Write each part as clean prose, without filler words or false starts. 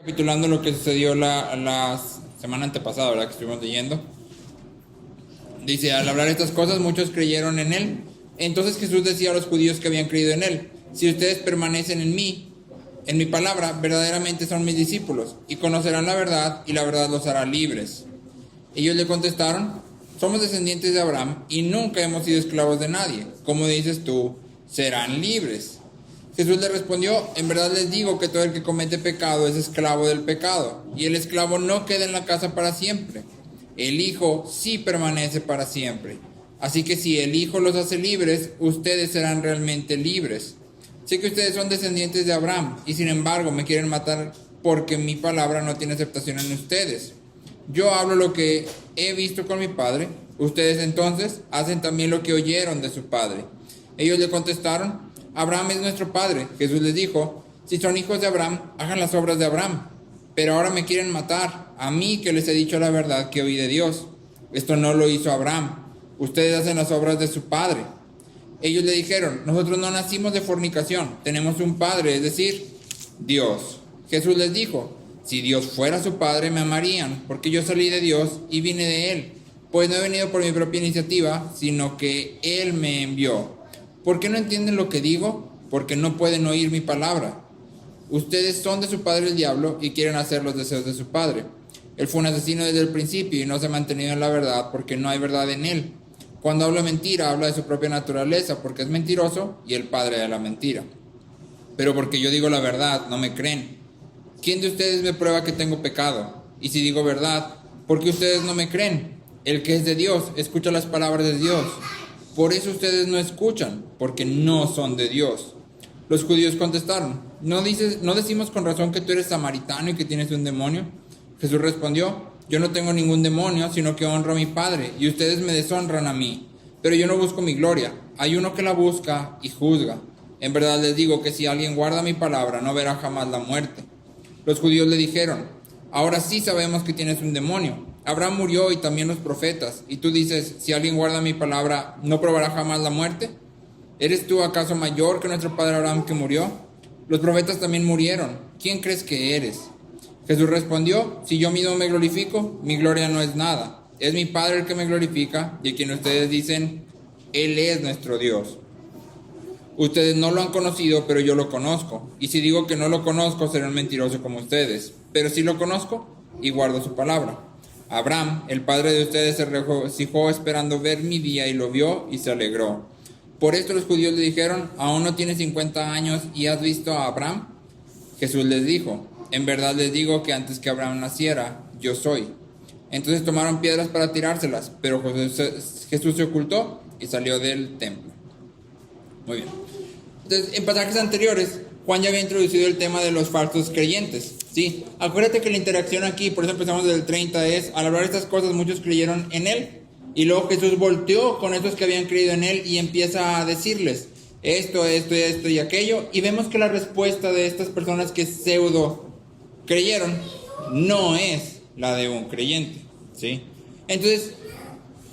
Recapitulando lo que sucedió la semana antepasada, ¿verdad? Que estuvimos leyendo. Dice, al hablar estas cosas, muchos creyeron en él. Entonces Jesús decía a los judíos que habían creído en él: si ustedes permanecen en mí, en mi palabra, verdaderamente son mis discípulos, y conocerán la verdad, y la verdad los hará libres. Ellos le contestaron: somos descendientes de Abraham, y nunca hemos sido esclavos de nadie. ¿Cómo dices tú, serán libres? Jesús le respondió: en verdad les digo que todo el que comete pecado es esclavo del pecado, y el esclavo no queda en la casa para siempre. El Hijo sí permanece para siempre. Así que si el Hijo los hace libres, ustedes serán realmente libres. Sé que ustedes son descendientes de Abraham, y sin embargo me quieren matar porque mi palabra no tiene aceptación en ustedes. Yo hablo lo que he visto con mi padre, ustedes entonces hacen también lo que oyeron de su padre. Ellos le contestaron: Abraham es nuestro padre. Jesús les dijo: si son hijos de Abraham, hagan las obras de Abraham. Pero ahora me quieren matar, a mí que les he dicho la verdad que oí de Dios. Esto no lo hizo Abraham. Ustedes hacen las obras de su padre. Ellos le dijeron: nosotros no nacimos de fornicación, tenemos un padre, es decir, Dios. Jesús les dijo: si Dios fuera su padre, me amarían, porque yo salí de Dios y vine de él. Pues no he venido por mi propia iniciativa, sino que él me envió. ¿Por qué no entienden lo que digo? Porque no pueden oír mi palabra. Ustedes son de su padre el diablo y quieren hacer los deseos de su padre. Él fue un asesino desde el principio y no se ha mantenido en la verdad porque no hay verdad en él. Cuando habla mentira, habla de su propia naturaleza porque es mentiroso y el padre de la mentira. Pero porque yo digo la verdad, no me creen. ¿Quién de ustedes me prueba que tengo pecado? Y si digo verdad, ¿por qué ustedes no me creen? El que es de Dios escucha las palabras de Dios. Por eso ustedes no escuchan, porque no son de Dios. Los judíos contestaron: ¿No decimos con razón que tú eres samaritano y que tienes un demonio? Jesús respondió: yo no tengo ningún demonio, sino que honro a mi Padre, y ustedes me deshonran a mí. Pero yo no busco mi gloria, hay uno que la busca y juzga. En verdad les digo que si alguien guarda mi palabra, no verá jamás la muerte. Los judíos le dijeron: ahora sí sabemos que tienes un demonio. Abraham murió y también los profetas, y tú dices: si alguien guarda mi palabra, ¿no probará jamás la muerte? ¿Eres tú acaso mayor que nuestro padre Abraham que murió? Los profetas también murieron. ¿Quién crees que eres? Jesús respondió: si yo mismo me glorifico, mi gloria no es nada. Es mi Padre el que me glorifica, y a quien ustedes dicen: Él es nuestro Dios. Ustedes no lo han conocido, pero yo lo conozco. Y si digo que no lo conozco, seré un mentiroso como ustedes. Pero sí lo conozco y guardo su palabra. Abraham, el padre de ustedes, se regocijó esperando ver mi día y lo vio y se alegró. Por esto los judíos le dijeron: ¿aún no tienes 50 años y has visto a Abraham? Jesús les dijo: en verdad les digo que antes que Abraham naciera, yo soy. Entonces tomaron piedras para tirárselas, pero Jesús se ocultó y salió del templo. Muy bien. Entonces, en pasajes anteriores, Juan ya había introducido el tema de los falsos creyentes. Sí, acuérdate que la interacción aquí, por eso empezamos desde el 30, es: al hablar estas cosas muchos creyeron en él. Y luego Jesús volteó con esos que habían creído en él y empieza a decirles esto y aquello. Y vemos que la respuesta de estas personas que pseudo creyeron no es la de un creyente, ¿sí? Entonces,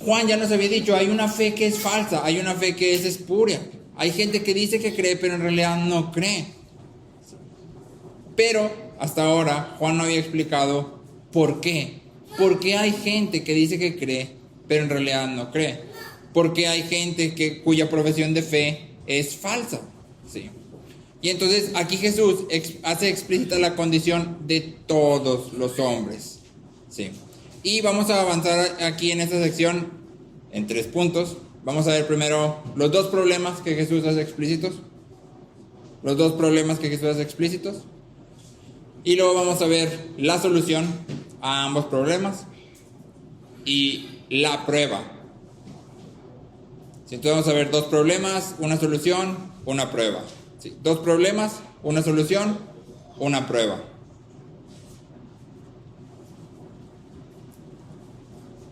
Juan ya nos había dicho: hay una fe que es falsa, hay una fe que es espuria. Hay gente que dice que cree, pero en realidad no cree. Pero hasta ahora Juan no había explicado por qué. ¿Por qué hay gente que dice que cree, pero en realidad no cree? ¿Por qué hay gente cuya profesión de fe es falsa? ¿Sí? Y entonces aquí Jesús hace explícita la condición de todos los hombres. ¿Sí? Y vamos a avanzar aquí en esta sección en 3 puntos. Vamos a ver primero los 2 problemas que Jesús hace explícitos. Los 2 problemas que Jesús hace explícitos. Y luego vamos a ver la solución a ambos problemas y la prueba. Entonces vamos a ver 2 problemas, una solución, una prueba. ¿Sí? 2 problemas, una solución, una prueba.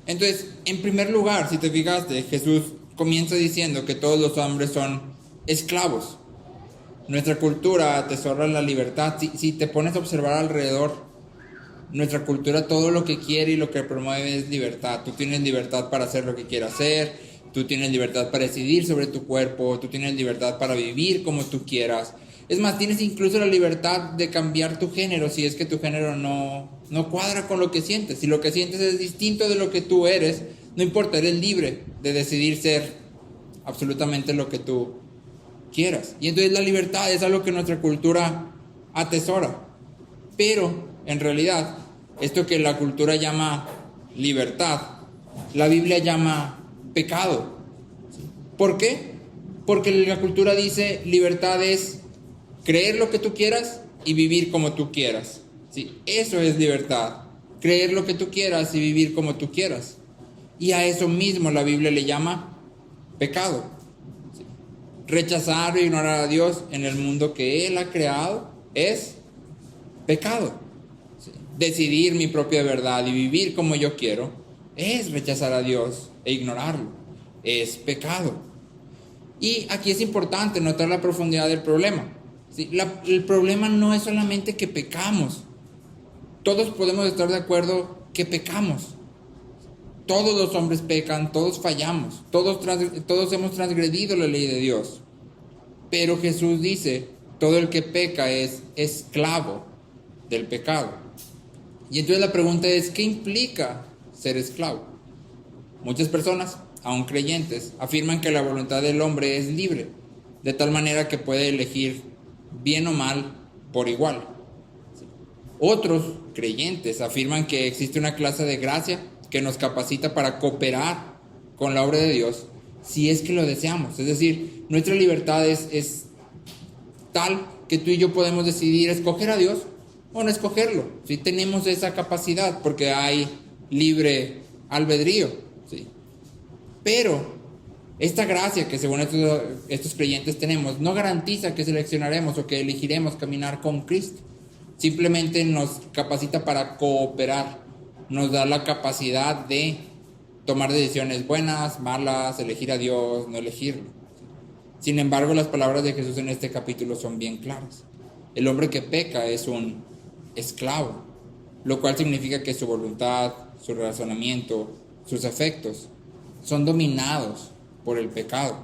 Entonces, en primer lugar, si te fijaste, Jesús comienza diciendo que todos los hombres son esclavos. Nuestra cultura atesora la libertad. Si te pones a observar alrededor, nuestra cultura todo lo que quiere y lo que promueve es libertad. Tú tienes libertad para hacer lo que quieras hacer, tú tienes libertad para decidir sobre tu cuerpo, tú tienes libertad para vivir como tú quieras. Es más, tienes incluso la libertad de cambiar tu género si es que tu género no cuadra con lo que sientes. Si lo que sientes es distinto de lo que tú eres, no importa, eres libre de decidir ser absolutamente lo que tú quieras. Y entonces la libertad es algo que nuestra cultura atesora. Pero, en realidad, esto que la cultura llama libertad, la Biblia llama pecado. ¿Por qué? Porque la cultura dice libertad es creer lo que tú quieras y vivir como tú quieras. ¿Sí? Eso es libertad. Creer lo que tú quieras y vivir como tú quieras. Y a eso mismo la Biblia le llama pecado. ¿Sí? Rechazar o ignorar a Dios en el mundo que Él ha creado es pecado. ¿Sí? Decidir mi propia verdad y vivir como yo quiero es rechazar a Dios e ignorarlo. Es pecado. Y aquí es importante notar la profundidad del problema. ¿Sí? El problema no es solamente que pecamos. Todos podemos estar de acuerdo que pecamos. Todos los hombres pecan, todos fallamos, todos hemos transgredido la ley de Dios. Pero Jesús dice, todo el que peca es esclavo del pecado. Y entonces la pregunta es, ¿qué implica ser esclavo? Muchas personas, aun creyentes, afirman que la voluntad del hombre es libre, de tal manera que puede elegir bien o mal por igual. Otros creyentes afirman que existe una clase de gracia que nos capacita para cooperar con la obra de Dios si es que lo deseamos. Es decir, nuestra libertad es tal que tú y yo podemos decidir escoger a Dios o no escogerlo. ¿Sí? Tenemos esa capacidad porque hay libre albedrío. ¿Sí? Pero esta gracia que según estos creyentes tenemos no garantiza que seleccionaremos o que elegiremos caminar con Cristo. Simplemente nos capacita para cooperar, nos da la capacidad de tomar decisiones buenas, malas, elegir a Dios, no elegirlo. Sin embargo, las palabras de Jesús en este capítulo son bien claras. El hombre que peca es un esclavo, lo cual significa que su voluntad, su razonamiento, sus afectos son dominados por el pecado.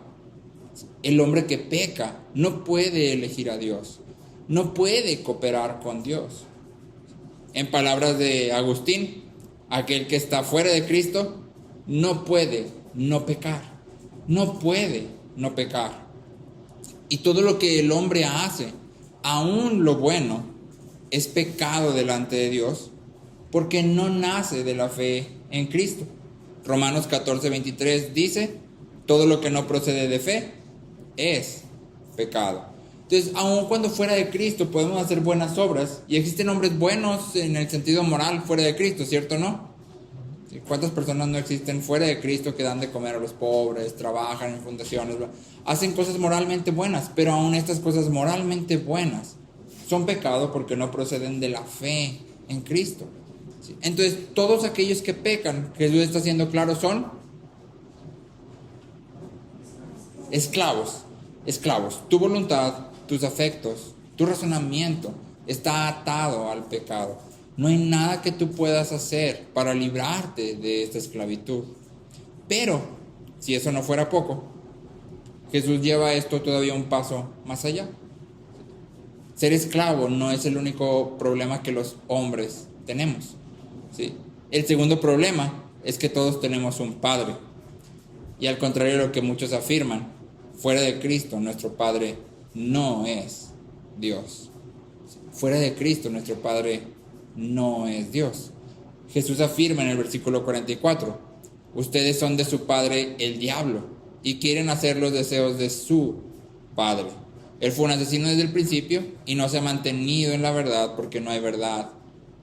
El hombre que peca no puede elegir a Dios, no puede cooperar con Dios. En palabras de Agustín, aquel que está fuera de Cristo no puede no pecar, no puede no pecar. Y todo lo que el hombre hace, aún lo bueno, es pecado delante de Dios, porque no nace de la fe en Cristo. Romanos 14:23 dice, todo lo que no procede de fe es pecado. Entonces, aun cuando fuera de Cristo podemos hacer buenas obras, y existen hombres buenos en el sentido moral fuera de Cristo, ¿cierto o no? ¿Cuántas personas no existen fuera de Cristo que dan de comer a los pobres, trabajan en fundaciones, hacen cosas moralmente buenas, pero aún estas cosas moralmente buenas son pecado porque no proceden de la fe en Cristo? ¿Sí? Entonces, todos aquellos que pecan, Jesús está siendo claro, son esclavos. Tu voluntad, tus afectos, tu razonamiento está atado al pecado. No hay nada que tú puedas hacer para librarte de esta esclavitud. Pero, si eso no fuera poco, Jesús lleva esto todavía un paso más allá. Ser esclavo no es el único problema que los hombres tenemos. ¿Sí? El segundo problema es que todos tenemos un Padre. Y al contrario de lo que muchos afirman, fuera de Cristo nuestro Padre no es Dios. Fuera de Cristo nuestro Padre no es Dios. Jesús afirma en el versículo 44, ustedes son de su padre el diablo y quieren hacer los deseos de su padre. Él fue un asesino desde el principio y no se ha mantenido en la verdad porque no hay verdad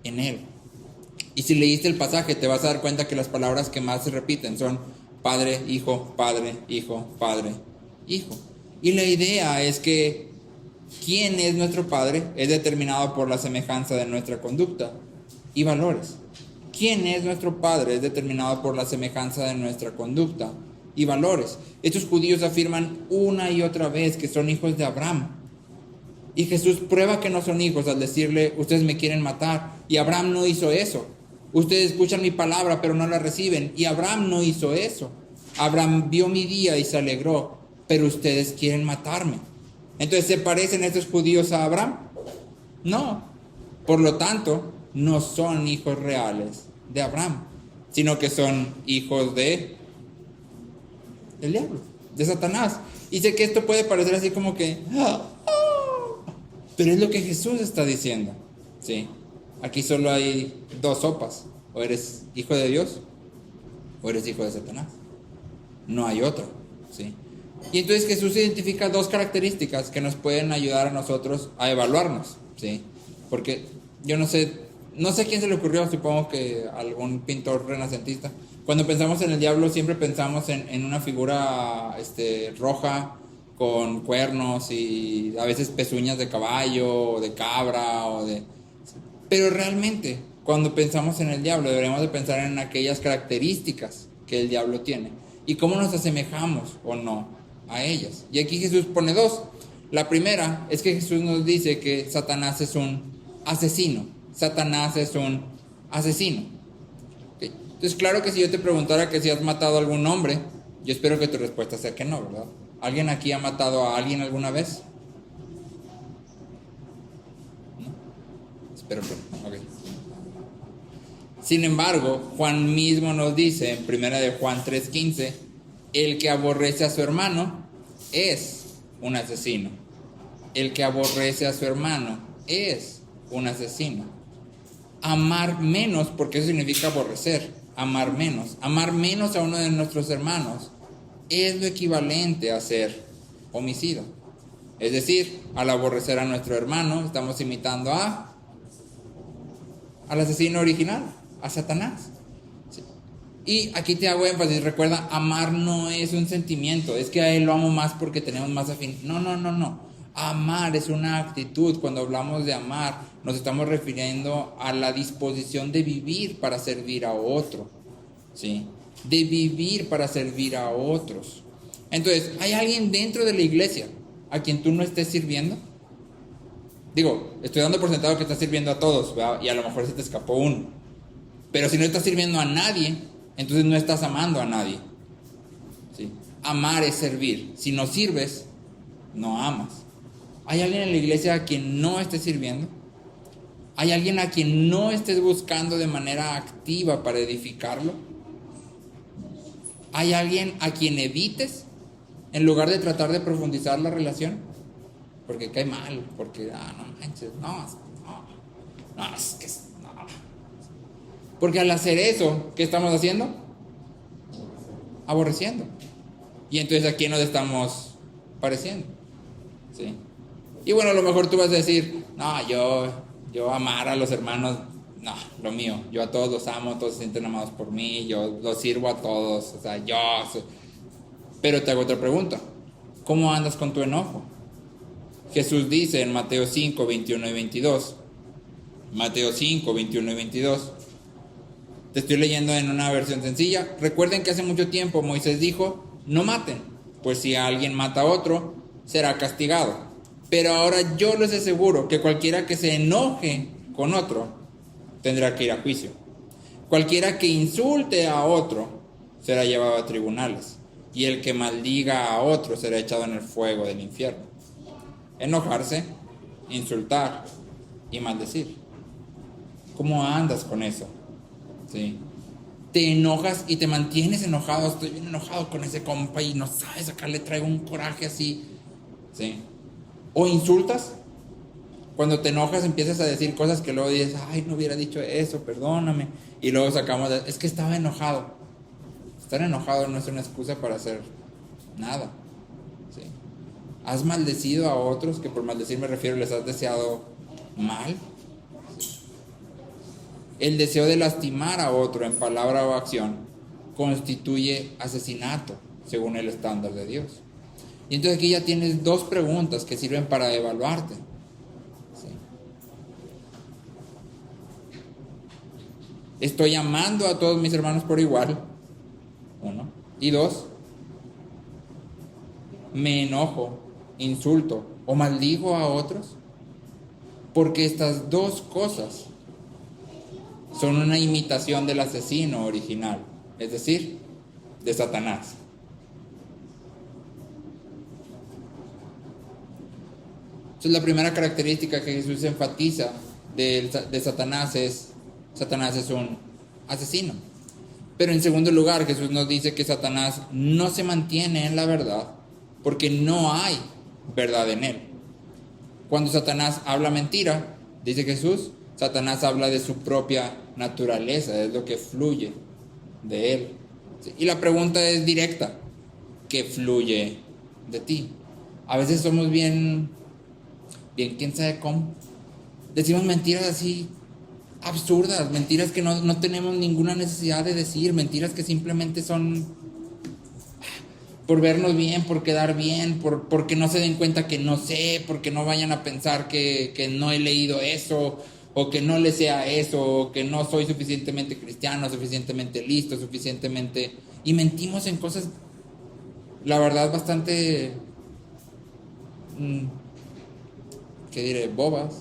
en él. Y si leíste el pasaje te vas a dar cuenta que las palabras que más se repiten son Padre, Hijo, Padre, Hijo, Padre, Hijo. Y la idea es que quién es nuestro Padre es determinado por la semejanza de nuestra conducta y valores. ¿Quién es nuestro Padre? Es determinado por la semejanza de nuestra conducta y valores. Estos judíos afirman una y otra vez que son hijos de Abraham. Y Jesús prueba que no son hijos al decirle, ustedes me quieren matar. Y Abraham no hizo eso. Ustedes escuchan mi palabra pero no la reciben. Y Abraham no hizo eso. Abraham vio mi día y se alegró, pero ustedes quieren matarme. Entonces, ¿se parecen estos judíos a Abraham? No. Por lo tanto, no son hijos reales de Abraham, sino que son hijos del diablo, de Satanás. Y sé que esto puede parecer así como que, pero es lo que Jesús está diciendo. ¿Sí? Aquí solo hay dos sopas: o eres hijo de Dios o eres hijo de Satanás. No hay otro. ¿Sí? Y entonces Jesús identifica dos características que nos pueden ayudar a nosotros a evaluarnos. ¿Sí? Porque yo no sé a quién se le ocurrió, supongo que algún pintor renacentista. Cuando pensamos en el diablo siempre pensamos en una figura roja con cuernos y a veces pezuñas de caballo o de cabra Pero realmente, cuando pensamos en el diablo, deberíamos de pensar en aquellas características que el diablo tiene y cómo nos asemejamos o no a ellas. Y aquí Jesús pone dos. La primera es que Jesús nos dice que Satanás es un asesino. Satanás es un asesino. ¿Okay? Entonces, claro que si yo te preguntara que si has matado a algún hombre, yo espero que tu respuesta sea que no, ¿verdad? ¿Alguien aquí ha matado a alguien alguna vez? ¿No? Espero que no. Okay. Sin embargo, Juan mismo nos dice en 1 de Juan 3:15, el que aborrece a su hermano es un asesino. El que aborrece a su hermano es un asesino. Amar menos, porque eso significa aborrecer, amar menos a uno de nuestros hermanos es lo equivalente a ser homicida. Es decir, al aborrecer a nuestro hermano estamos imitando al asesino original, a Satanás. ¿Sí? Y aquí te hago énfasis, recuerda, amar no es un sentimiento, es que a él lo amo más porque tenemos más afinidad. No. Amar es una actitud. Cuando hablamos de amar, nos estamos refiriendo a la disposición de vivir para servir a otro. ¿Sí? De vivir para servir a otros. Entonces, ¿hay alguien dentro de la iglesia a quien tú no estés sirviendo? Digo, estoy dando por sentado que estás sirviendo a todos, ¿verdad? Y a lo mejor se te escapó uno. Pero si no estás sirviendo a nadie, entonces no estás amando a nadie. ¿Sí? Amar es servir. Si no sirves, no amas. ¿Hay alguien en la iglesia a quien no estés sirviendo? ¿Hay alguien a quien no estés buscando de manera activa para edificarlo? ¿Hay alguien a quien evites en lugar de tratar de profundizar la relación? Porque cae mal, porque, no manches, no, es que no. Porque al hacer eso, ¿qué estamos haciendo? Aborreciendo. Y entonces, ¿a quién nos estamos pareciendo? ¿Sí? Y bueno, a lo mejor tú vas a decir, no, yo amar a los hermanos, no, lo mío, yo a todos los amo, todos se sienten amados por mí, yo los sirvo a todos, o sea, Pero te hago otra pregunta, ¿cómo andas con tu enojo? Jesús dice en Mateo 5, 21 y 22, Mateo 5, 21 y 22, te estoy leyendo en una versión sencilla. Recuerden que hace mucho tiempo Moisés dijo, no maten, pues si alguien mata a otro, será castigado. Pero ahora yo les aseguro que cualquiera que se enoje con otro, tendrá que ir a juicio. Cualquiera que insulte a otro, será llevado a tribunales. Y el que maldiga a otro, será echado en el fuego del infierno. Enojarse, insultar y maldecir. ¿Cómo andas con eso? ¿Sí? Te enojas y te mantienes enojado. Estoy bien enojado con ese compa y no sabes, acá le traigo un coraje así. ¿Sí? O insultas. Cuando te enojas empiezas a decir cosas que luego dices, ay, no hubiera dicho eso, perdóname. Y luego sacamos, es que estaba enojado. Estar enojado no es una excusa para hacer nada. ¿Sí? ¿Has maldecido a otros? Que por maldecir me refiero, les has deseado mal. ¿Sí? El deseo de lastimar a otro en palabra o acción constituye asesinato, según el estándar de Dios. Y entonces aquí ya tienes dos preguntas que sirven para evaluarte. ¿Sí? ¿Estoy amando a todos mis hermanos por igual? Uno. Y dos, ¿me enojo, insulto o maldigo a otros? Porque estas dos cosas son una imitación del asesino original, es decir, de Satanás. Entonces la primera característica que Jesús enfatiza de Satanás es un asesino. Pero en segundo lugar, Jesús nos dice que Satanás no se mantiene en la verdad porque no hay verdad en él. Cuando Satanás habla mentira, dice Jesús, Satanás habla de su propia naturaleza, es lo que fluye de él. Y la pregunta es directa, ¿qué fluye de ti? A veces somos bien, quién sabe cómo. Decimos mentiras así absurdas, mentiras que no tenemos ninguna necesidad de decir, mentiras que simplemente son por vernos bien, por quedar bien, porque no se den cuenta que no sé, porque no vayan a pensar que no he leído eso, o que no le sea eso, o que no soy suficientemente cristiano, suficientemente listo, suficientemente... Y mentimos en cosas, la verdad, bastante... ¿qué diré? Bobas.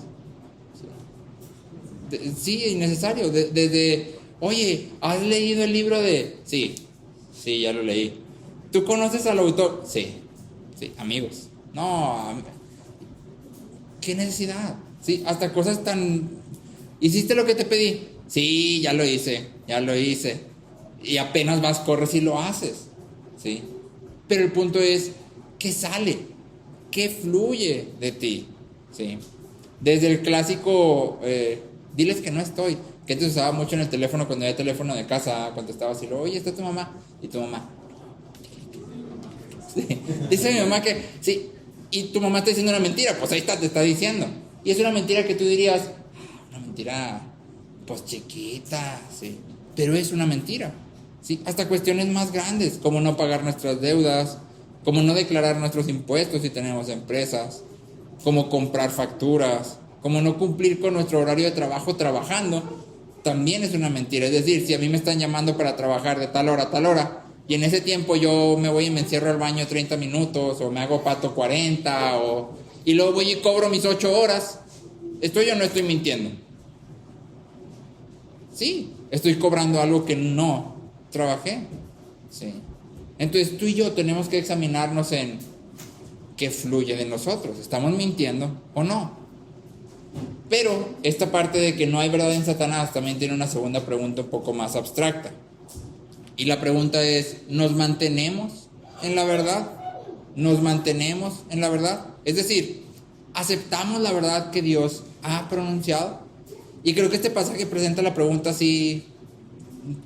Sí, innecesario. Desde, oye, ¿has leído el libro de...? Sí, ya lo leí. ¿Tú conoces al autor? Sí, amigos. No, ¿qué necesidad? Sí, hasta cosas tan... ¿Hiciste lo que te pedí? Sí, ya lo hice. Y apenas vas, corres y lo haces. Sí. Pero el punto es, ¿qué sale? ¿Qué fluye de ti? Sí. Desde el clásico, diles que no estoy, que antes usaba mucho en el teléfono cuando había teléfono de casa, contestaba así, oye, ¿está tu mamá? Y tu mamá. Sí. Dice mi mamá que, sí, y tu mamá está diciendo una mentira, pues ahí está, te está diciendo. Y es una mentira que tú dirías, una mentira, pues chiquita, sí, pero es una mentira. Sí, hasta cuestiones más grandes, como no pagar nuestras deudas, como no declarar nuestros impuestos si tenemos empresas, como comprar facturas, como no cumplir con nuestro horario de trabajo trabajando, también es una mentira. Es decir, si a mí me están llamando para trabajar de tal hora a tal hora, y en ese tiempo yo me voy y me encierro al baño 30 minutos, o me hago pato 40, y luego voy y cobro mis 8 horas, ¿estoy o no estoy mintiendo? Sí, estoy cobrando algo que no trabajé. Sí. Entonces tú y yo tenemos que examinarnos en qué fluye de nosotros. ¿Estamos mintiendo o no? Pero esta parte de que no hay verdad en Satanás también tiene una segunda pregunta un poco más abstracta. Y la pregunta es, ¿nos mantenemos en la verdad? ¿Nos mantenemos en la verdad? Es decir, ¿aceptamos la verdad que Dios ha pronunciado? Y creo que este pasaje presenta la pregunta así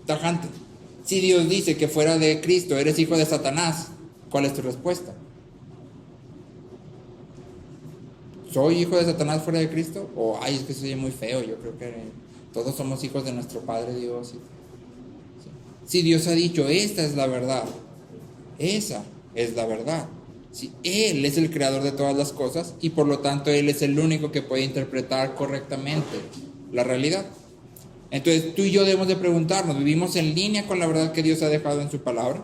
tajante. Si Dios dice que fuera de Cristo eres hijo de Satanás, ¿cuál es tu respuesta? ¿Soy hijo de Satanás fuera de Cristo? O, ay, es que soy muy feo, yo creo que todos somos hijos de nuestro Padre Dios. Si Dios ha dicho, esta es la verdad, esa es la verdad. Si Él es el creador de todas las cosas y por lo tanto Él es el único que puede interpretar correctamente la realidad. Entonces tú y yo debemos de preguntarnos, ¿vivimos en línea con la verdad que Dios ha dejado en su palabra?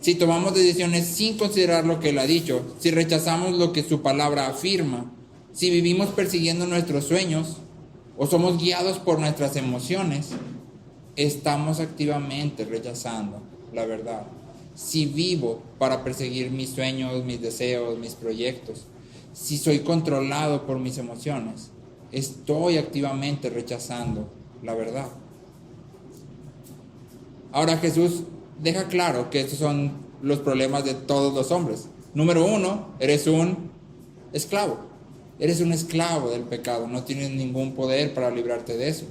Si tomamos decisiones sin considerar lo que Él ha dicho, si rechazamos lo que su palabra afirma, si vivimos persiguiendo nuestros sueños o somos guiados por nuestras emociones, estamos activamente rechazando la verdad. Si vivo para perseguir mis sueños, mis deseos, mis proyectos, si soy controlado por mis emociones, estoy activamente rechazando la verdad. Ahora Jesús deja claro que estos son los problemas de todos los hombres. Número 1, eres un esclavo. Eres un esclavo del pecado, no tienes ningún poder para librarte de eso.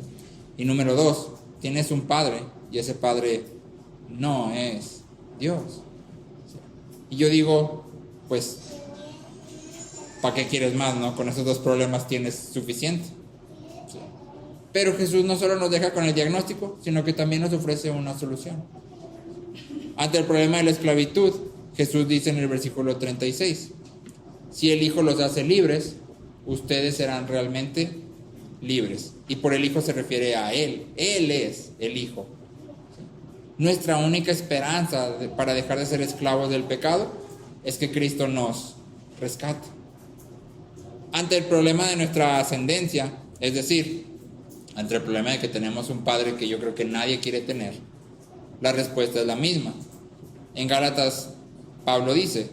Y número 2, tienes un padre y ese padre no es Dios. Y yo digo, pues, ¿para qué quieres más, no? Con esos dos problemas tienes suficiente. Pero Jesús no solo nos deja con el diagnóstico, sino que también nos ofrece una solución. Ante el problema de la esclavitud, Jesús dice en el versículo 36, si el Hijo los hace libres, ustedes serán realmente libres. Y por el Hijo se refiere a Él. Él es el Hijo. Nuestra única esperanza para dejar de ser esclavos del pecado es que Cristo nos rescate. Ante el problema de nuestra ascendencia, es decir, ante el problema de que tenemos un padre que yo creo que nadie quiere tener, la respuesta es la misma. En Gálatas, Pablo dice,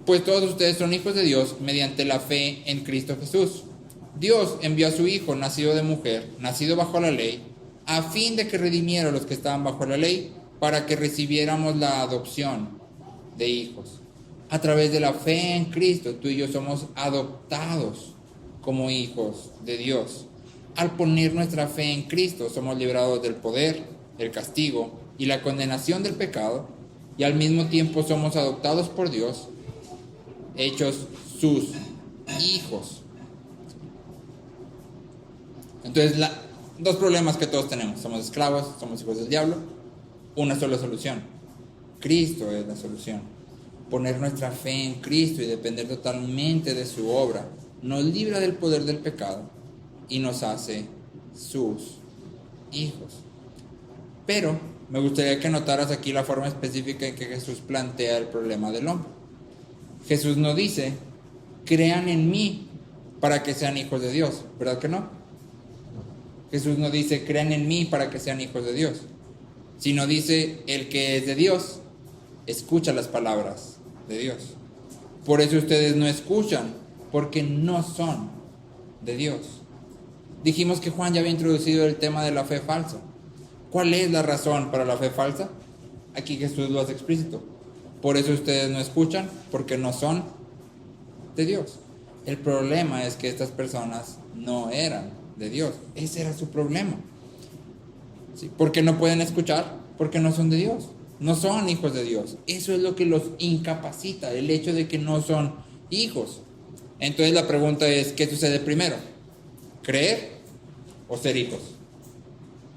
pues todos ustedes son hijos de Dios mediante la fe en Cristo Jesús. Dios envió a su Hijo, nacido de mujer, nacido bajo la ley, a fin de que redimiera a los que estaban bajo la ley, para que recibiéramos la adopción de hijos. A través de la fe en Cristo, tú y yo somos adoptados como hijos de Dios. Al poner nuestra fe en Cristo, somos librados del poder, el castigo y la condenación del pecado, y al mismo tiempo somos adoptados por Dios, hechos sus hijos. Entonces, dos problemas que todos tenemos: somos esclavos, somos hijos del diablo. Una sola solución: Cristo es la solución. Poner nuestra fe en Cristo y depender totalmente de su obra nos libra del poder del pecado y nos hace sus hijos. Pero me gustaría que notaras aquí la forma específica en que Jesús plantea el problema del hombre. Jesús no dice: crean en mí para que sean hijos de Dios, ¿verdad que no? Jesús no dice: crean en mí para que sean hijos de Dios, sino dice: el que es de Dios escucha las palabras de Dios. Por eso ustedes no escuchan, porque no son de Dios. Dijimos que Juan ya había introducido el tema de la fe falsa. ¿Cuál es la razón para la fe falsa? Aquí Jesús lo hace explícito. Por eso ustedes no escuchan, porque no son de Dios. El problema es que estas personas no eran de Dios. Ese era su problema. ¿Sí? ¿Por qué no pueden escuchar? Porque no son de Dios. No son hijos de Dios. Eso es lo que los incapacita, el hecho de que no son hijos. Entonces la pregunta es: ¿qué sucede primero? ¿Creer o ser hijos?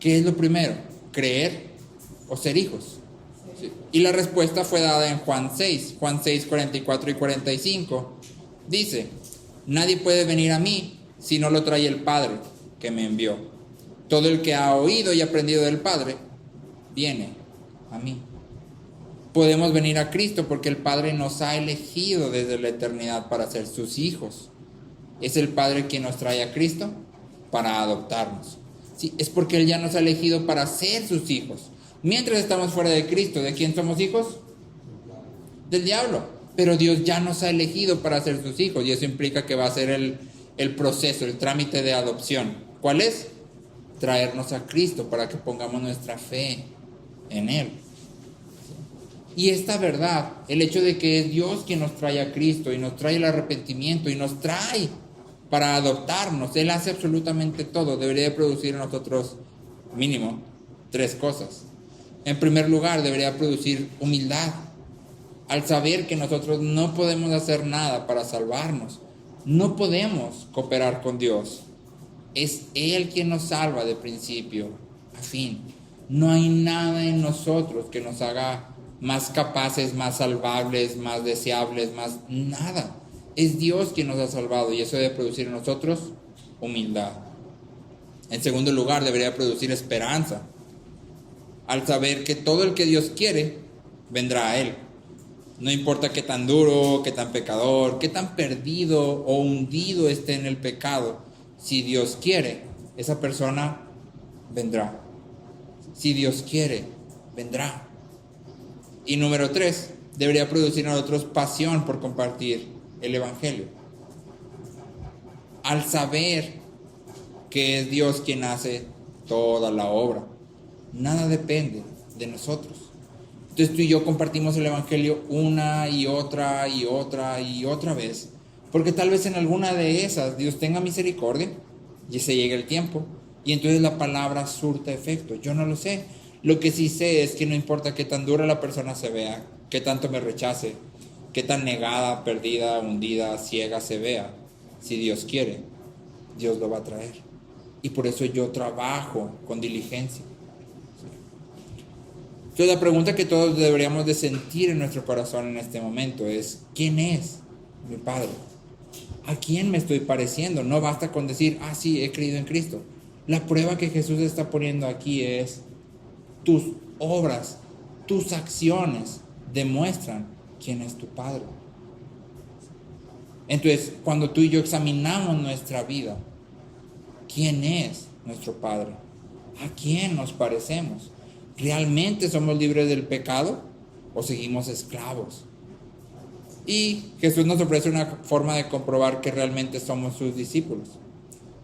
¿Qué es lo primero? ¿Creer o ser hijos? ¿Sí? Y la respuesta fue dada en Juan 6, 44 y 45. Dice: nadie puede venir a mí si no lo trae el Padre que me envió. Todo el que ha oído y aprendido del Padre viene a mí. Podemos venir a Cristo porque el Padre nos ha elegido desde la eternidad para ser sus hijos. Es el Padre quien nos trae a Cristo para adoptarnos. Sí, es porque Él ya nos ha elegido para ser sus hijos. Mientras estamos fuera de Cristo, ¿de quién somos hijos? Del diablo. Pero Dios ya nos ha elegido para ser sus hijos, y eso implica que va a ser el proceso, el trámite de adopción. ¿Cuál es? Traernos a Cristo para que pongamos nuestra fe en Él. Y esta verdad, el hecho de que es Dios quien nos trae a Cristo y nos trae el arrepentimiento y nos trae para adoptarnos, Él hace absolutamente todo, debería de producir en nosotros mínimo 3 cosas. En primer lugar, debería producir humildad, al saber que nosotros no podemos hacer nada para salvarnos, no podemos cooperar con Dios. Es Él quien nos salva de principio a fin. No hay nada en nosotros que nos haga más capaces, más salvables, más deseables, más nada. Es Dios quien nos ha salvado, y eso debe producir en nosotros humildad. En segundo lugar, debería producir esperanza, al saber que todo el que Dios quiere vendrá a Él. No importa qué tan duro, qué tan pecador, qué tan perdido o hundido esté en el pecado, si Dios quiere, esa persona vendrá. Si Dios quiere, vendrá. Y número 3, debería producir en nosotros pasión por compartir el Evangelio. Al saber que es Dios quien hace toda la obra, nada depende de nosotros. Entonces tú y yo compartimos el Evangelio una y otra y otra y otra vez, porque tal vez en alguna de esas Dios tenga misericordia y se llegue el tiempo, y entonces la palabra surta efecto. Yo no lo sé. Lo que sí sé es que no importa qué tan dura la persona se vea, qué tanto me rechace, qué tan negada, perdida, hundida, ciega se vea, si Dios quiere, Dios lo va a traer. Y por eso yo trabajo con diligencia. Entonces la pregunta que todos deberíamos de sentir en nuestro corazón en este momento es: ¿quién es mi Padre? ¿A quién me estoy pareciendo? No basta con decir: ah, sí, he creído en Cristo. La prueba que Jesús está poniendo aquí es: tus obras, tus acciones demuestran quién es tu Padre. Entonces, cuando tú y yo examinamos nuestra vida, ¿quién es nuestro Padre? ¿A quién nos parecemos? ¿Realmente somos libres del pecado o seguimos esclavos? Y Jesús nos ofrece una forma de comprobar que realmente somos sus discípulos,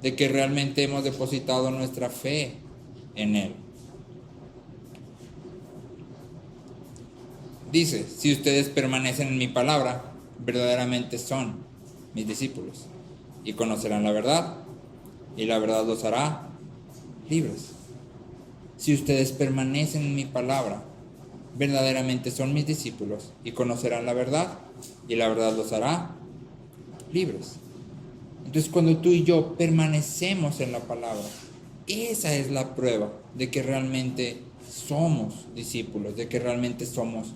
de que realmente hemos depositado nuestra fe en Él. Dice, si ustedes permanecen en mi palabra, verdaderamente son mis discípulos y conocerán la verdad, y la verdad los hará libres. Si ustedes permanecen en mi palabra, verdaderamente son mis discípulos y conocerán la verdad, y la verdad los hará libres. Entonces, cuando tú y yo permanecemos en la palabra, esa es la prueba de que realmente somos discípulos, de que realmente somos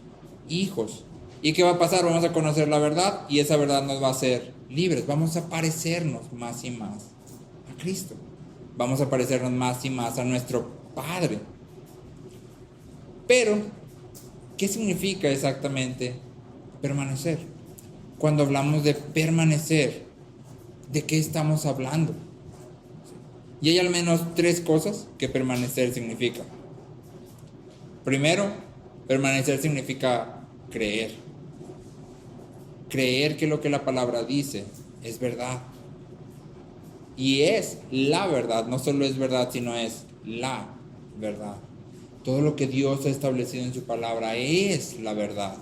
hijos. ¿Y qué va a pasar? Vamos a conocer la verdad y esa verdad nos va a hacer libres. Vamos a parecernos más y más a Cristo. Vamos a parecernos más y más a nuestro Padre. Pero, ¿qué significa exactamente permanecer? Cuando hablamos de permanecer, ¿de qué estamos hablando? Y hay al menos 3 cosas que permanecer significa. Primero, permanecer significa creer. Creer que lo que la palabra dice es verdad. Y es la verdad, no solo es verdad, sino es la verdad. Todo lo que Dios ha establecido en su palabra es la verdad.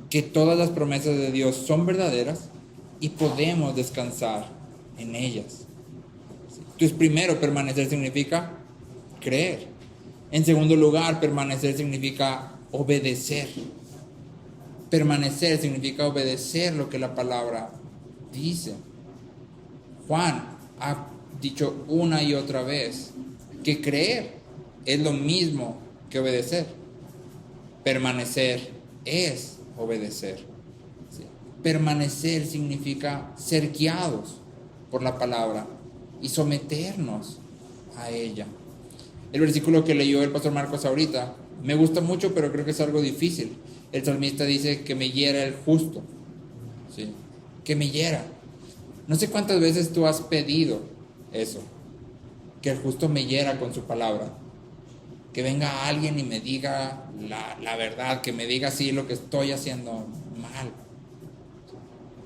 Que todas las promesas de Dios son verdaderas y podemos descansar en ellas. Entonces, primero, permanecer significa creer. En segundo lugar, permanecer significa obedecer. Permanecer significa obedecer lo que la palabra dice. Juan ha dicho una y otra vez que creer es lo mismo que obedecer. Permanecer es obedecer. ¿Sí? Permanecer significa ser guiados por la palabra y someternos a ella. El versículo que leyó el pastor Marcos ahorita me gusta mucho, pero creo que es algo difícil. El salmista dice que me hiera el justo. ¿Sí? Que me hiera. No sé cuántas veces tú has pedido eso, que el justo me hiera con su palabra, que venga alguien y me diga la verdad, que me diga sí lo que estoy haciendo mal.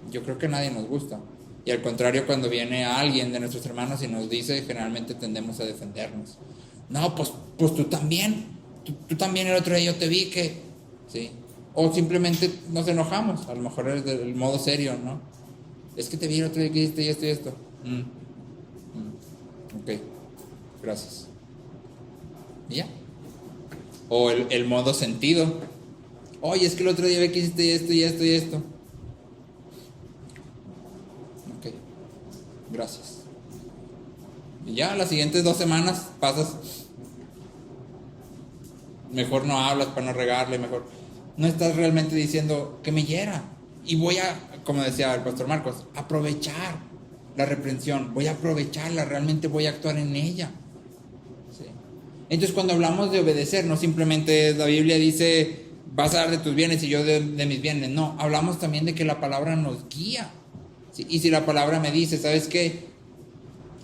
Yo creo que a nadie nos gusta. Y al contrario, cuando viene alguien de nuestros hermanos y nos dice, generalmente tendemos a defendernos. No, pues tú también. Tú también el otro día yo te vi que... ¿sí? O simplemente nos enojamos. A lo mejor es del modo serio, ¿no? Es que te vi el otro día que hiciste esto y esto. Ok, gracias. ¿Y ya? O el modo sentido. Oye, es que el otro día vi que hiciste esto y esto y esto. Ok, gracias. Y ya las siguientes 2 semanas pasas. Mejor no hablas para no regarle, mejor. No estás realmente diciendo que me hiera. Y voy a, como decía el pastor Marcos, aprovechar la reprensión. Voy a aprovecharla, realmente voy a actuar en ella. ¿Sí? Entonces, cuando hablamos de obedecer, no simplemente la Biblia dice, vas a dar de tus bienes y yo de mis bienes. No, hablamos también de que la palabra nos guía. ¿Sí? Y si la palabra me dice, ¿sabes qué?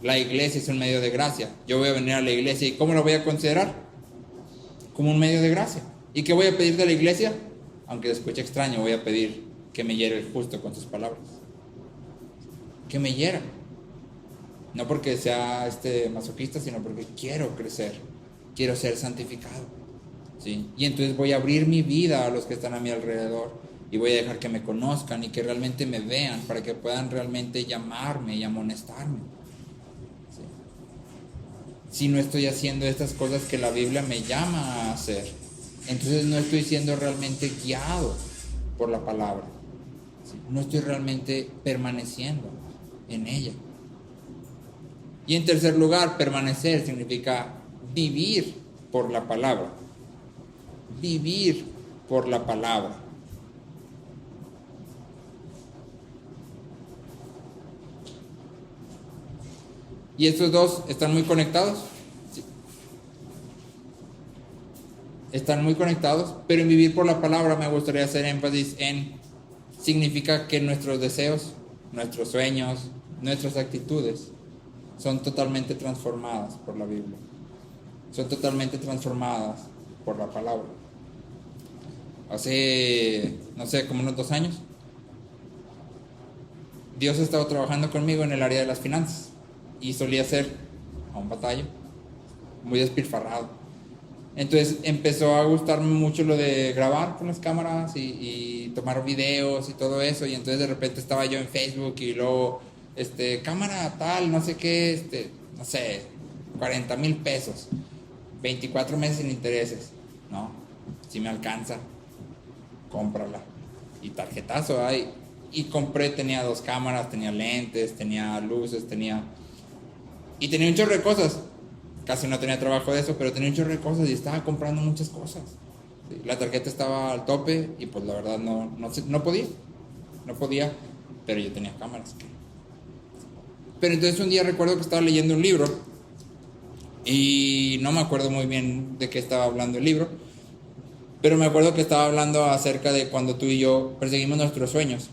La iglesia es un medio de gracia. Yo voy a venir a la iglesia, ¿y cómo lo voy a considerar? Como un medio de gracia. ¿Y qué voy a pedir de la iglesia? Aunque se escuche extraño, voy a pedir que me hiera el justo con sus palabras. Que me hiera. No porque sea masoquista, sino porque quiero crecer. Quiero ser santificado. ¿Sí? Y entonces voy a abrir mi vida a los que están a mi alrededor. Y voy a dejar que me conozcan y que realmente me vean, para que puedan realmente llamarme y amonestarme. Si no estoy haciendo estas cosas que la Biblia me llama a hacer, entonces no estoy siendo realmente guiado por la palabra. ¿Sí? No estoy realmente permaneciendo en ella. Y en tercer lugar, permanecer significa vivir por la palabra. Vivir por la palabra. ¿Y estos dos están muy conectados? Sí. Están muy conectados, pero en vivir por la palabra me gustaría hacer énfasis en, significa que nuestros deseos, nuestros sueños, nuestras actitudes son totalmente transformadas por la Biblia. Son totalmente transformadas por la palabra. hace, no sé, como unos 2 años, Dios ha estado trabajando conmigo en el área de las finanzas y solía ser a un batallo, muy despilfarrado. Entonces empezó a gustarme mucho lo de grabar con las cámaras y tomar videos y todo eso. Y entonces de repente estaba yo en Facebook y luego, cámara tal, no sé qué, no sé, 40,000 pesos, 24 meses sin intereses. No, si me alcanza, cómprala. Y tarjetazo hay. Y compré, tenía 2 cámaras, tenía lentes, tenía luces, y tenía un chorro de cosas. Casi no tenía trabajo de eso, pero tenía un chorro de cosas y estaba comprando muchas cosas. Sí, la tarjeta estaba al tope y pues la verdad no podía, pero yo tenía cámaras. Pero entonces un día recuerdo que estaba leyendo un libro y no me acuerdo muy bien de qué estaba hablando el libro, pero me acuerdo que estaba hablando acerca de cuando tú y yo perseguimos nuestros sueños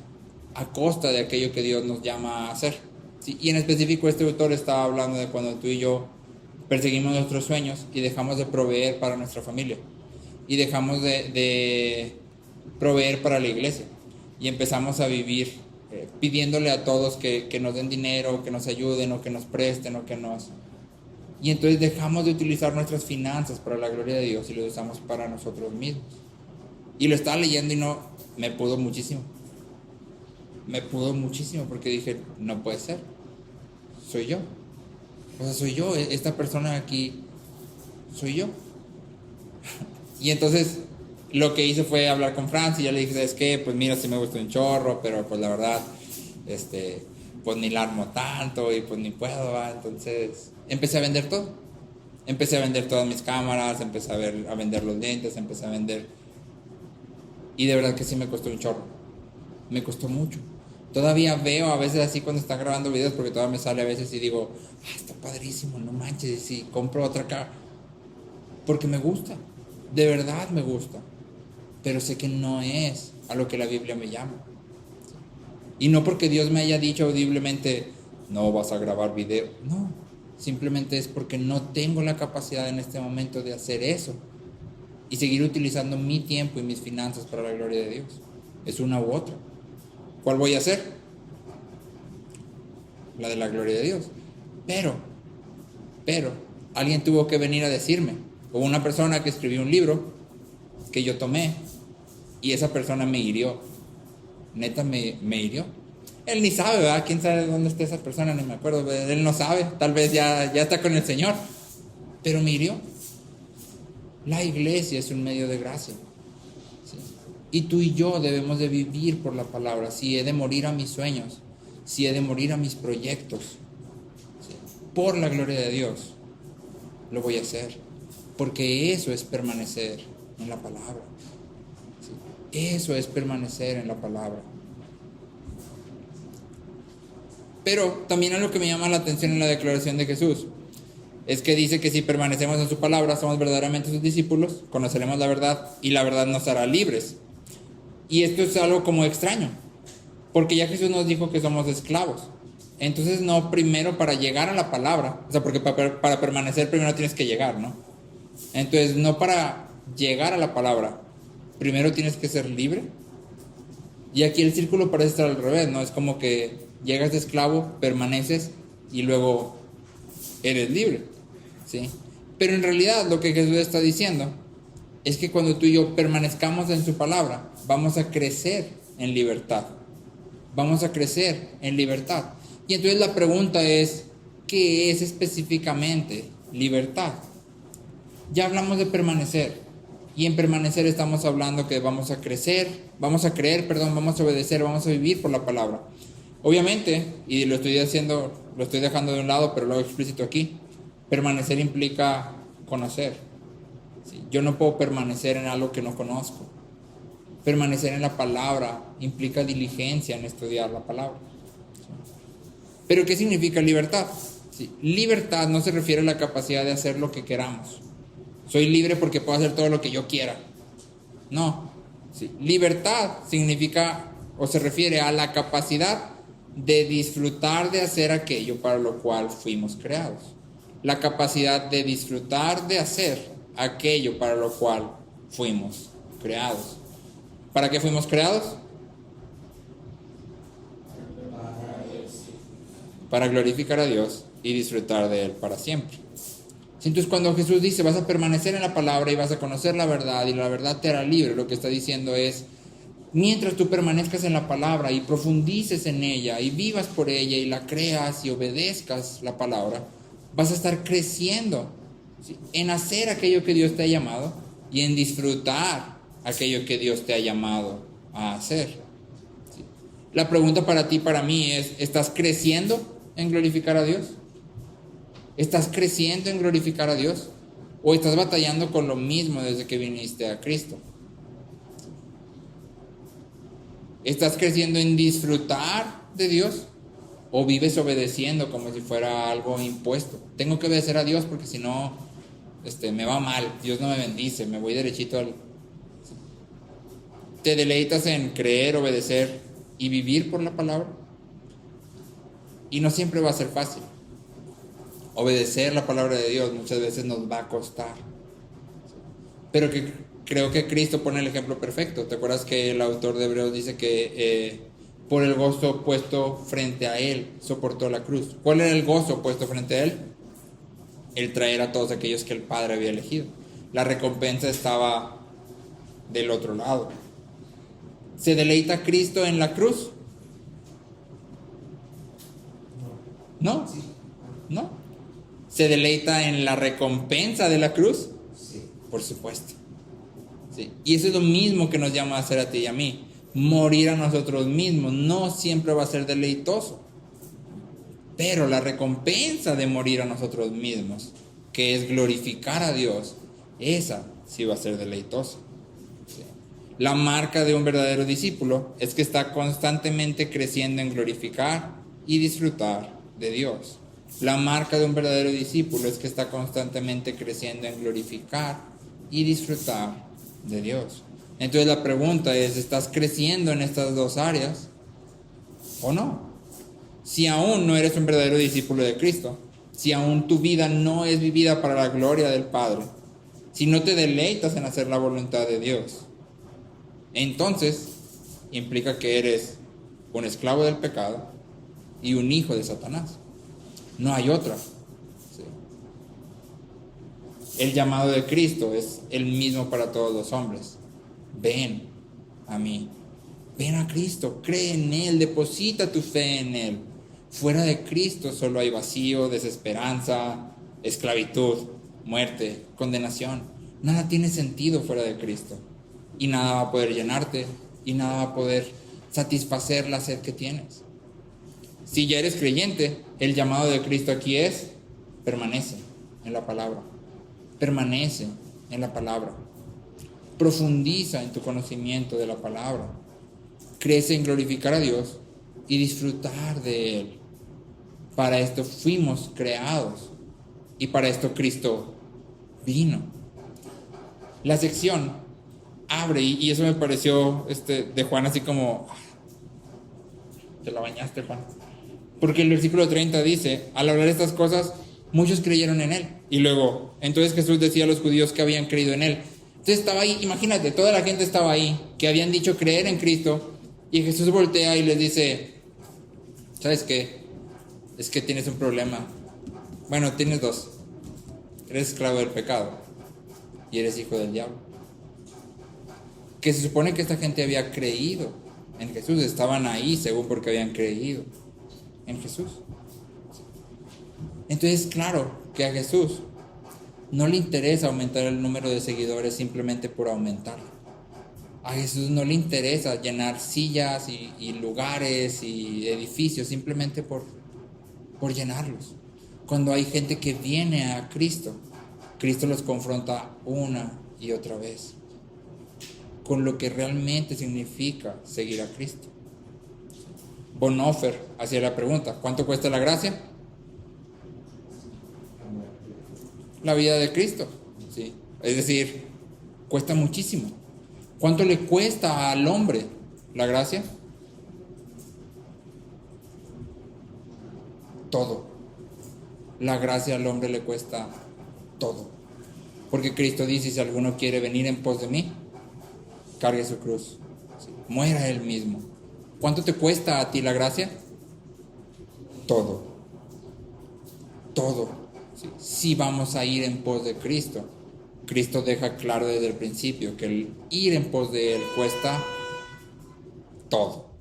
a costa de aquello que Dios nos llama a hacer. Sí, y en específico este autor estaba hablando de cuando tú y yo perseguimos nuestros sueños y dejamos de proveer para nuestra familia y dejamos de proveer para la iglesia y empezamos a vivir pidiéndole a todos que nos den dinero, que nos ayuden o que nos presten y entonces dejamos de utilizar nuestras finanzas para la gloria de Dios y lo usamos para nosotros mismos. Y lo estaba leyendo y me pudo muchísimo porque dije, no puede ser, soy yo. O sea, soy yo, esta persona aquí, soy yo. Y entonces lo que hice fue hablar con Franz y ya le dije, ¿sabes qué? Pues mira, sí me gusta un chorro, pero pues la verdad, pues ni la armo tanto y pues ni puedo, ¿va? Entonces empecé a vender todo. Empecé a vender todas mis cámaras, empecé a vender los lentes, empecé a vender. Y de verdad que sí me costó un chorro. Me costó mucho. Todavía veo a veces así cuando están grabando videos, porque todavía me sale a veces y digo, está padrísimo, no manches, y si compro otra cara. Porque me gusta, de verdad me gusta. Pero sé que no es a lo que la Biblia me llama. Y no porque Dios me haya dicho audiblemente, no vas a grabar video. No, simplemente es porque no tengo la capacidad en este momento de hacer eso. Y seguir utilizando mi tiempo y mis finanzas para la gloria de Dios. Es una u otra. ¿Cuál voy a hacer? La de la gloria de Dios. Pero, alguien tuvo que venir a decirme. Hubo una persona que escribió un libro que yo tomé y esa persona me hirió. Neta me hirió. Él ni sabe, ¿verdad? ¿Quién sabe dónde está esa persona? Ni me acuerdo. Él no sabe. Tal vez ya está con el Señor. Pero me hirió. La iglesia es un medio de gracia. ¿Sí? Y tú y yo debemos de vivir por la palabra. Si he de morir a mis sueños, si he de morir a mis proyectos, ¿sí?, por la gloria de Dios, lo voy a hacer. Porque eso es permanecer en la palabra. ¿Sí? Eso es permanecer en la palabra. Pero también algo que me llama la atención en la declaración de Jesús es que dice que si permanecemos en su palabra, somos verdaderamente sus discípulos, conoceremos la verdad y la verdad nos hará libres. Y esto es algo como extraño, porque ya Jesús nos dijo que somos esclavos. Entonces no primero para llegar a la palabra, o sea, porque para permanecer primero tienes que llegar, ¿no? Entonces no para llegar a la palabra, primero tienes que ser libre. Y aquí el círculo parece estar al revés, ¿no? Es como que llegas de esclavo, permaneces y luego eres libre, ¿sí? Pero en realidad lo que Jesús está diciendo es que cuando tú y yo permanezcamos en su palabra, vamos a crecer en libertad. Vamos a crecer en libertad. Y entonces la pregunta es, ¿qué es específicamente libertad? Ya hablamos de permanecer. Y en permanecer estamos hablando que vamos a crecer, vamos a creer, vamos a obedecer, vamos a vivir por la palabra. Obviamente, y lo estoy dejando de un lado, pero lo hago explícito aquí, permanecer implica conocer. ¿Sí? Yo no puedo permanecer en algo que no conozco. Permanecer en la palabra implica diligencia en estudiar la palabra. ¿Sí? Pero ¿qué significa libertad? ¿Sí? Libertad no se refiere a la capacidad de hacer lo que queramos. Soy libre porque puedo hacer todo lo que yo quiera. No. ¿Sí? Libertad significa o se refiere a la capacidad de disfrutar de hacer aquello para lo cual fuimos creados. La capacidad de disfrutar de hacer aquello para lo cual fuimos creados. ¿Para qué fuimos creados? Para glorificar a Dios y disfrutar de Él para siempre. Entonces, cuando Jesús dice, vas a permanecer en la palabra y vas a conocer la verdad y la verdad te hará libre, lo que está diciendo es, mientras tú permanezcas en la palabra y profundices en ella y vivas por ella y la creas y obedezcas la palabra, vas a estar creciendo, ¿sí?, en hacer aquello que Dios te ha llamado y en disfrutar aquello que Dios te ha llamado a hacer, ¿sí? La pregunta para ti, para mí es, ¿estás creciendo en glorificar a Dios? ¿Estás creciendo en glorificar a Dios? ¿O estás batallando con lo mismo desde que viniste a Cristo? ¿Estás creciendo en disfrutar de Dios? ¿O vives obedeciendo como si fuera algo impuesto? Tengo que obedecer a Dios porque si no, me va mal, Dios no me bendice, me voy derechito al... ¿Te deleitas en creer, obedecer y vivir por la palabra? Y no siempre va a ser fácil. Obedecer la palabra de Dios muchas veces nos va a costar. Pero creo que Cristo pone el ejemplo perfecto. ¿Te acuerdas que el autor de Hebreos dice que por el gozo puesto frente a Él soportó la cruz? ¿Cuál era el gozo puesto frente a Él? El traer a todos aquellos que el Padre había elegido. La recompensa estaba del otro lado. ¿Se deleita Cristo en la cruz? No, no. ¿Se deleita en la recompensa de la cruz? Sí. Por supuesto. Sí. Y eso es lo mismo que nos llama a hacer a ti y a mí. Morir a nosotros mismos no siempre va a ser deleitoso. Pero la recompensa de morir a nosotros mismos, que es glorificar a Dios, esa sí va a ser deleitosa. Sí. La marca de un verdadero discípulo es que está constantemente creciendo en glorificar y disfrutar de Dios. La marca de un verdadero discípulo es que está constantemente creciendo en glorificar y disfrutar de Dios. Entonces la pregunta es, ¿estás creciendo en estas dos áreas o no? Si aún no eres un verdadero discípulo de Cristo, si aún tu vida no es vivida para la gloria del Padre, si no te deleitas en hacer la voluntad de Dios, entonces implica que eres un esclavo del pecado y un hijo de Satanás. No hay otra. Sí. El llamado de Cristo es el mismo para todos los hombres. Ven a mí. Ven a Cristo. Cree en Él. Deposita tu fe en Él. Fuera de Cristo solo hay vacío, desesperanza, esclavitud, muerte, condenación. Nada tiene sentido fuera de Cristo. Y nada va a poder llenarte. Y nada va a poder satisfacer la sed que tienes. Si ya eres creyente, el llamado de Cristo aquí es, permanece en la palabra. Permanece en la palabra. Profundiza en tu conocimiento de la palabra. Crece en glorificar a Dios y disfrutar de Él. Para esto fuimos creados y para esto Cristo vino. La sección abre, y eso me pareció de Juan así como, te la bañaste, Juan. Porque el versículo 30 dice, al hablar estas cosas, muchos creyeron en Él. Y luego, entonces Jesús decía a los judíos que habían creído en Él. Entonces estaba ahí, imagínate, toda la gente estaba ahí, que habían dicho creer en Cristo. Y Jesús voltea y les dice, ¿sabes qué? Es que tienes un problema. Bueno, tienes dos. Eres esclavo del pecado y eres hijo del diablo. Que se supone que esta gente había creído en Jesús. Estaban ahí según porque habían creído en Jesús. Entonces, claro que a Jesús no le interesa aumentar el número de seguidores simplemente por aumentarlo. A Jesús no le interesa llenar sillas y lugares y edificios simplemente por llenarlos. Cuando hay gente que viene a Cristo, Cristo los confronta una y otra vez con lo que realmente significa seguir a Cristo. Bonhoeffer hacía la pregunta, ¿cuánto cuesta la gracia? La vida de Cristo, ¿sí? Es decir, cuesta muchísimo. ¿Cuánto le cuesta al hombre la gracia? Todo. La gracia al hombre le cuesta todo. Porque Cristo dice, si alguno quiere venir en pos de mí, cargue su cruz muera Él mismo. ¿Cuánto te cuesta a ti la gracia? Todo. Todo. Si vamos a ir en pos de Cristo. Cristo deja claro desde el principio que el ir en pos de Él cuesta todo.